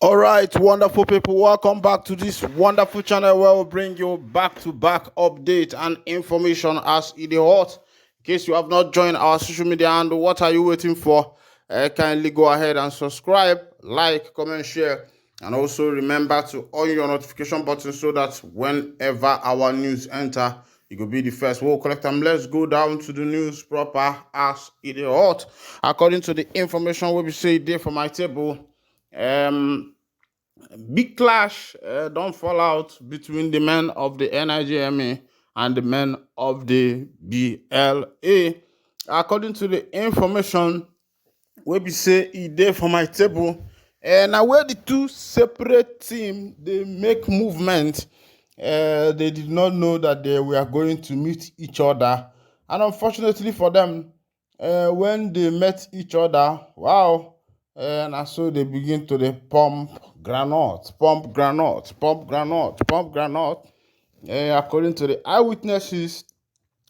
All right, wonderful people, welcome back to this wonderful channel where we bring you back-to-back update and information as it is hot. In case you have not joined our social media handle, what are you waiting for? Kindly go ahead and subscribe, like, comment, share, and also remember to on your notification button so that whenever our news enter, you will be the first. We'll collect them. Let's go down to the news proper as it is hot. According to the information we say there for my table, big clash don't fall out between the men of the NIGMA and the men of the BLA. According to the information we say e dey for my table, now where the two separate teams they make movement, they did not know that they were going to meet each other, and unfortunately for them, when they met each other, wow, and so they begin to dey pump granite. According to the eyewitnesses,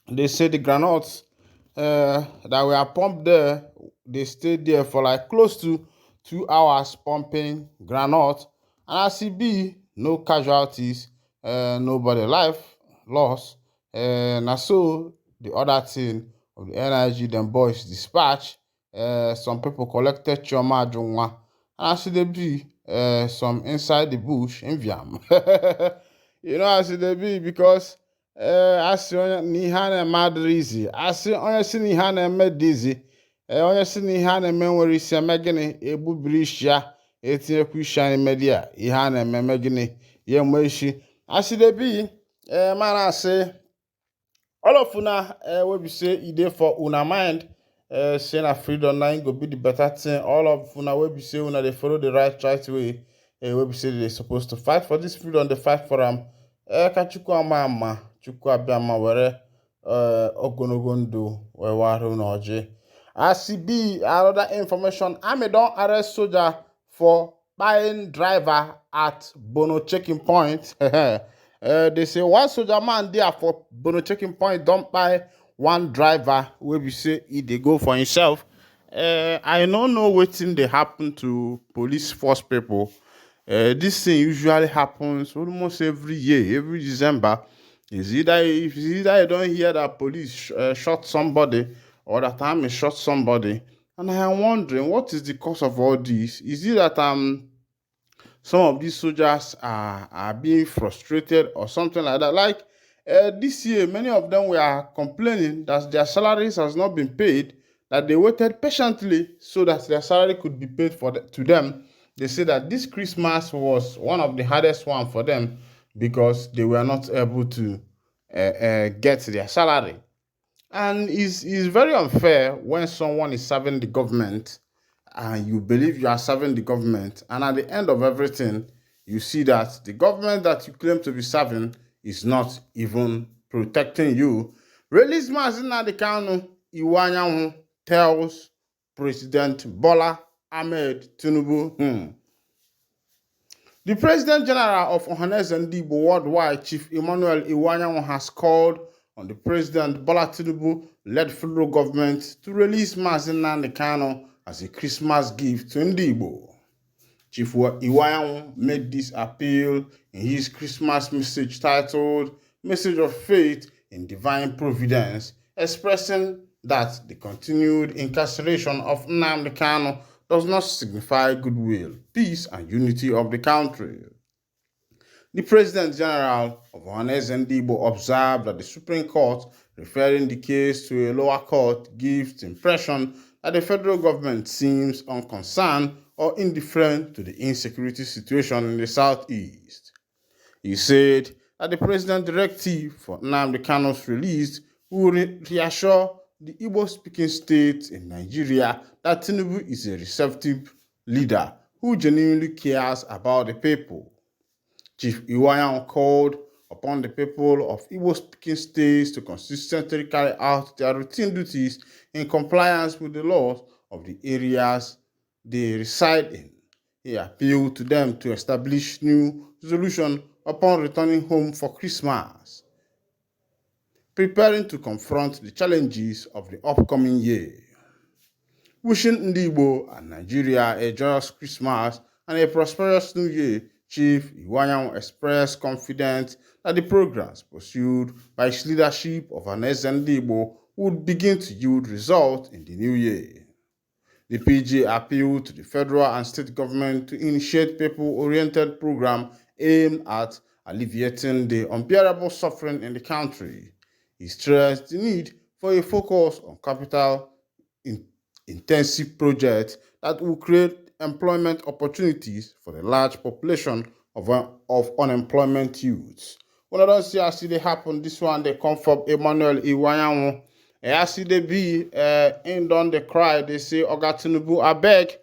they say the granites that were pumped there, they stayed there for like close to 2 hours pumping granite, and as it be, no casualties, nobody life lost. And so the other thing of the NIG, them boys dispatch, some people collected Chioma Jungwa, and as they be, some inside the bush in Viam. You know, as they be, because asị onye na ihe a na-eme adịrị izi, asị onye si na ihe a na-eme dị izi, onye si na ihe a na-eme nwere isi eme gịnị, egbubiri isi ya, etinyekwa isi ya n'ime di ya, ihe a na-eme gịnị, ya enwe isi. Asị dey be, man, I say all of una wey be say e dey for una mind, say na freedom na go be the better thing. All of una wey be say una dey follow the right way, wey be say they supposed to fight for this freedom, they fight for am. Ka Chukwu ama ama, Chukwu abịama were ogologo ndụ wee warụ n'ọjị. As e be, another information, Army don arrest soldier for buying driver at Bono checking point. They say one soldier man there for Bono checking point don't buy one driver wey be say e dey go for himself. I don't know wetin dey happen to police force people. This thing usually happens almost every year, every December. Is either you don't hear that police shot somebody, or that army shot somebody, and I am wondering what is the cause of all this. Is it that some of these soldiers are being frustrated or something like that? Like this year, many of them were complaining that their salaries has not been paid, that they waited patiently so that their salary could be paid to them. They say that this Christmas was one of the hardest one for them because they were not able to get their salary. And it's very unfair when someone is serving the government and you believe you are serving the government, and at the end of everything, you see that the government that you claim to be serving is not even protecting you. Release Mazinadi Kanu Iwanyanwu tells President Bola Ahmed Tinubu. The President General of Uzødinma Worldwide, Chief Emmanuel Iwanyanwu, has called on the President Bola Tinubu-led federal government to release Mazinadi Kanu as a Christmas gift to Igbo. Chief Iwanyanwu made this appeal in his Christmas message titled Message of Faith in Divine Providence, expressing that the continued incarceration of Nnamdi Kanu does not signify goodwill, peace, and unity of the country. The President General of Uzødinma observed that the Supreme Court, referring the case to a lower court, gives the impression that the federal government seems unconcerned or indifferent to the insecurity situation in the southeast. He said that the President's directive for Nnamdi Kanu's release will reassure the Igbo-speaking states in Nigeria that Tinubu is a receptive leader who genuinely cares about the people. Chief Iwanyanwu called upon the people of Igbo-speaking states to consistently carry out their routine duties in compliance with the laws of the areas they reside in. He appealed to them to establish new resolution upon returning home for Christmas, preparing to confront the challenges of the upcoming year. Wishing Igbo and Nigeria a joyous Christmas and a prosperous new year. Chief Iwanyan expressed confidence that the programs pursued by his leadership of an Igbo would begin to yield results in the new year. The PG appealed to the federal and state government to initiate people-oriented programs aimed at alleviating the unbearable suffering in the country. He stressed the need for a focus on capital-intensive projects that will create employment opportunities for the large population of unemployment youths. When I don't see as they happen, this one they come from Emmanuel Iwanyanwu. I see they be in don they cry. They say, Oga Tinubu, I beg.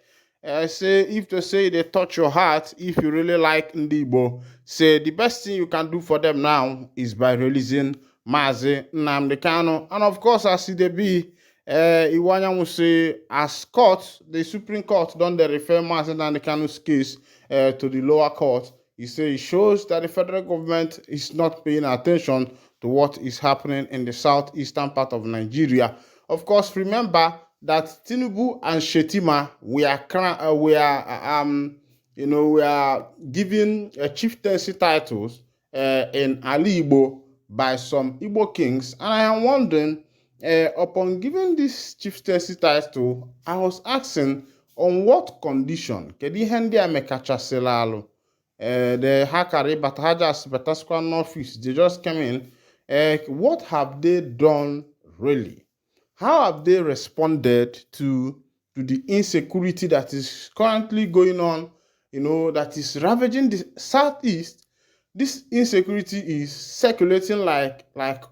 Say if they say they touch your heart, if you really like Ndibo, say the best thing you can do for them now is by releasing Mazi Nnamdi Kanu. And of course, I see they be Iwanya will say, as court, the Supreme Court done the refer Mazi Nnamdi Kanu's case to the lower court. He says it shows that the federal government is not paying attention to what is happening in the southeastern part of Nigeria. Of course, remember that Tinubu and Shetima we are giving chieftaincy titles in Ali Igbo by some Igbo kings, and I am wondering, upon giving this chieftaincy title, I was asking on what condition kedi hendi amekachaselalu. The Hakari Batajas Batasquan office, they just came in. What have they done really? How have they responded to the insecurity that is currently going on, that is ravaging the southeast? This insecurity is circulating like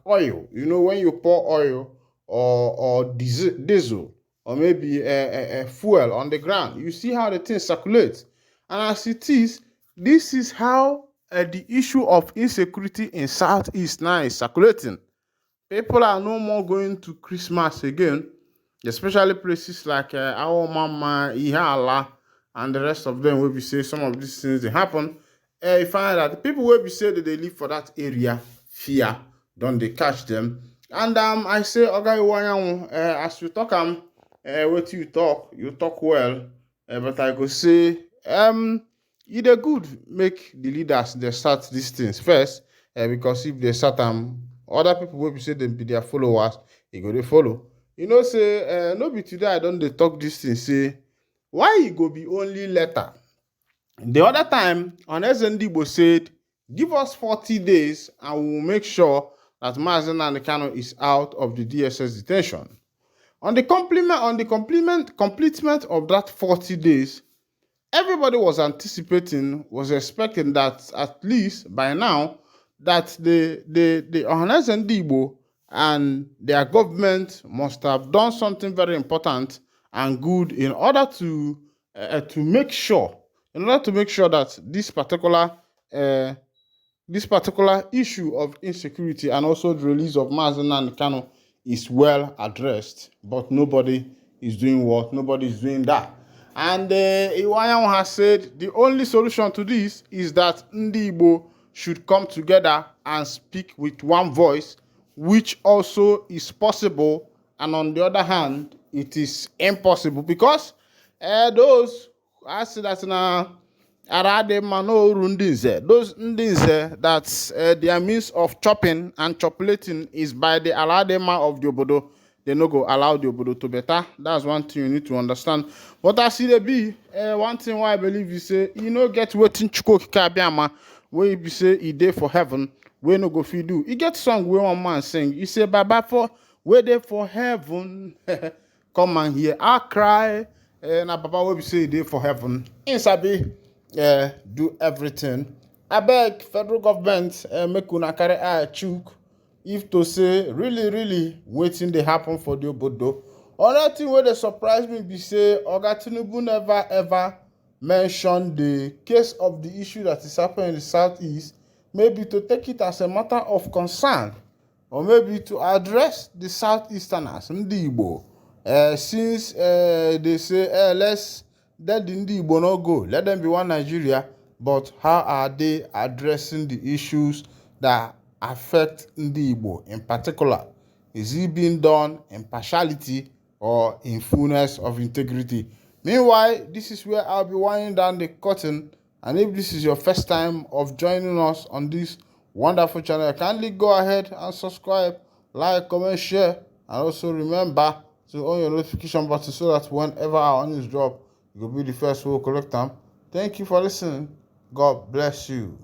oil. When you pour oil or diesel or maybe a fuel on the ground, you see how the thing circulates. And as it is, this is how the issue of insecurity in Southeast now is circulating. People are no more going to Christmas again, especially places like our Mama, Ihala, and the rest of them where we say some of these things they happen. You find that the people where we say that they live for that area, fear, don't they catch them. And I say, okay, as you talk, what you talk well, but I go say, e dey good make the leaders they start these things first, because if they start other people will be say them be their followers, e go dey follow. Say no be today I don't dey talk this thing, say why e go be only letter. The other time on Igbo said, give us 40 days and we will make sure that Mazi Nnamdi Kanu is out of the DSS detention. On the completement of that 40 days, everybody was expecting that at least by now that the Igbo and their government must have done something very important and good in order to make sure that this particular issue of insecurity and also the release of Mazi Nnamdi Kanu is well addressed. But nobody is doing what? Nobody is doing that. And Iwanyan has said the only solution to this is that Ndi Igbo should come together and speak with one voice, which also is possible. And on the other hand, it is impossible because those, I say that now, those Ndinze that their means of chopping and chopulating is by the Aladema of the Obodo. They no go allow the Obodo to better. That's one thing you need to understand. But I see the be one thing why I believe you say get waiting Chuko Kikabiama where you say he day for heaven, where no go fit do. He get song where one man sing. He say Baba for where they for heaven. Come and hear I cry. Na Baba where we say he day for heaven. Insabi do everything. I beg federal government make una carry eye chook. If to say really waiting they happen for the Obodo. Another thing where they surprise me be say Oga Tinubu never ever mentioned the case of the issue that is happening in the southeast, maybe to take it as a matter of concern, or maybe to address the southeasterners, Ndi Igbo. Since they say let's let the Ndi Igbo not go, let them be one Nigeria, but how are they addressing the issues that affect Ndi Igbo in particular? Is it being done in partiality or in fullness of integrity? Meanwhile, this is where I'll be winding down the curtain. And if this is your first time of joining us on this wonderful channel, kindly go ahead and subscribe, like, comment, share, and also remember to on your notification button so that whenever our news drop, you will be the first who will collect them. Thank you for listening. God bless you.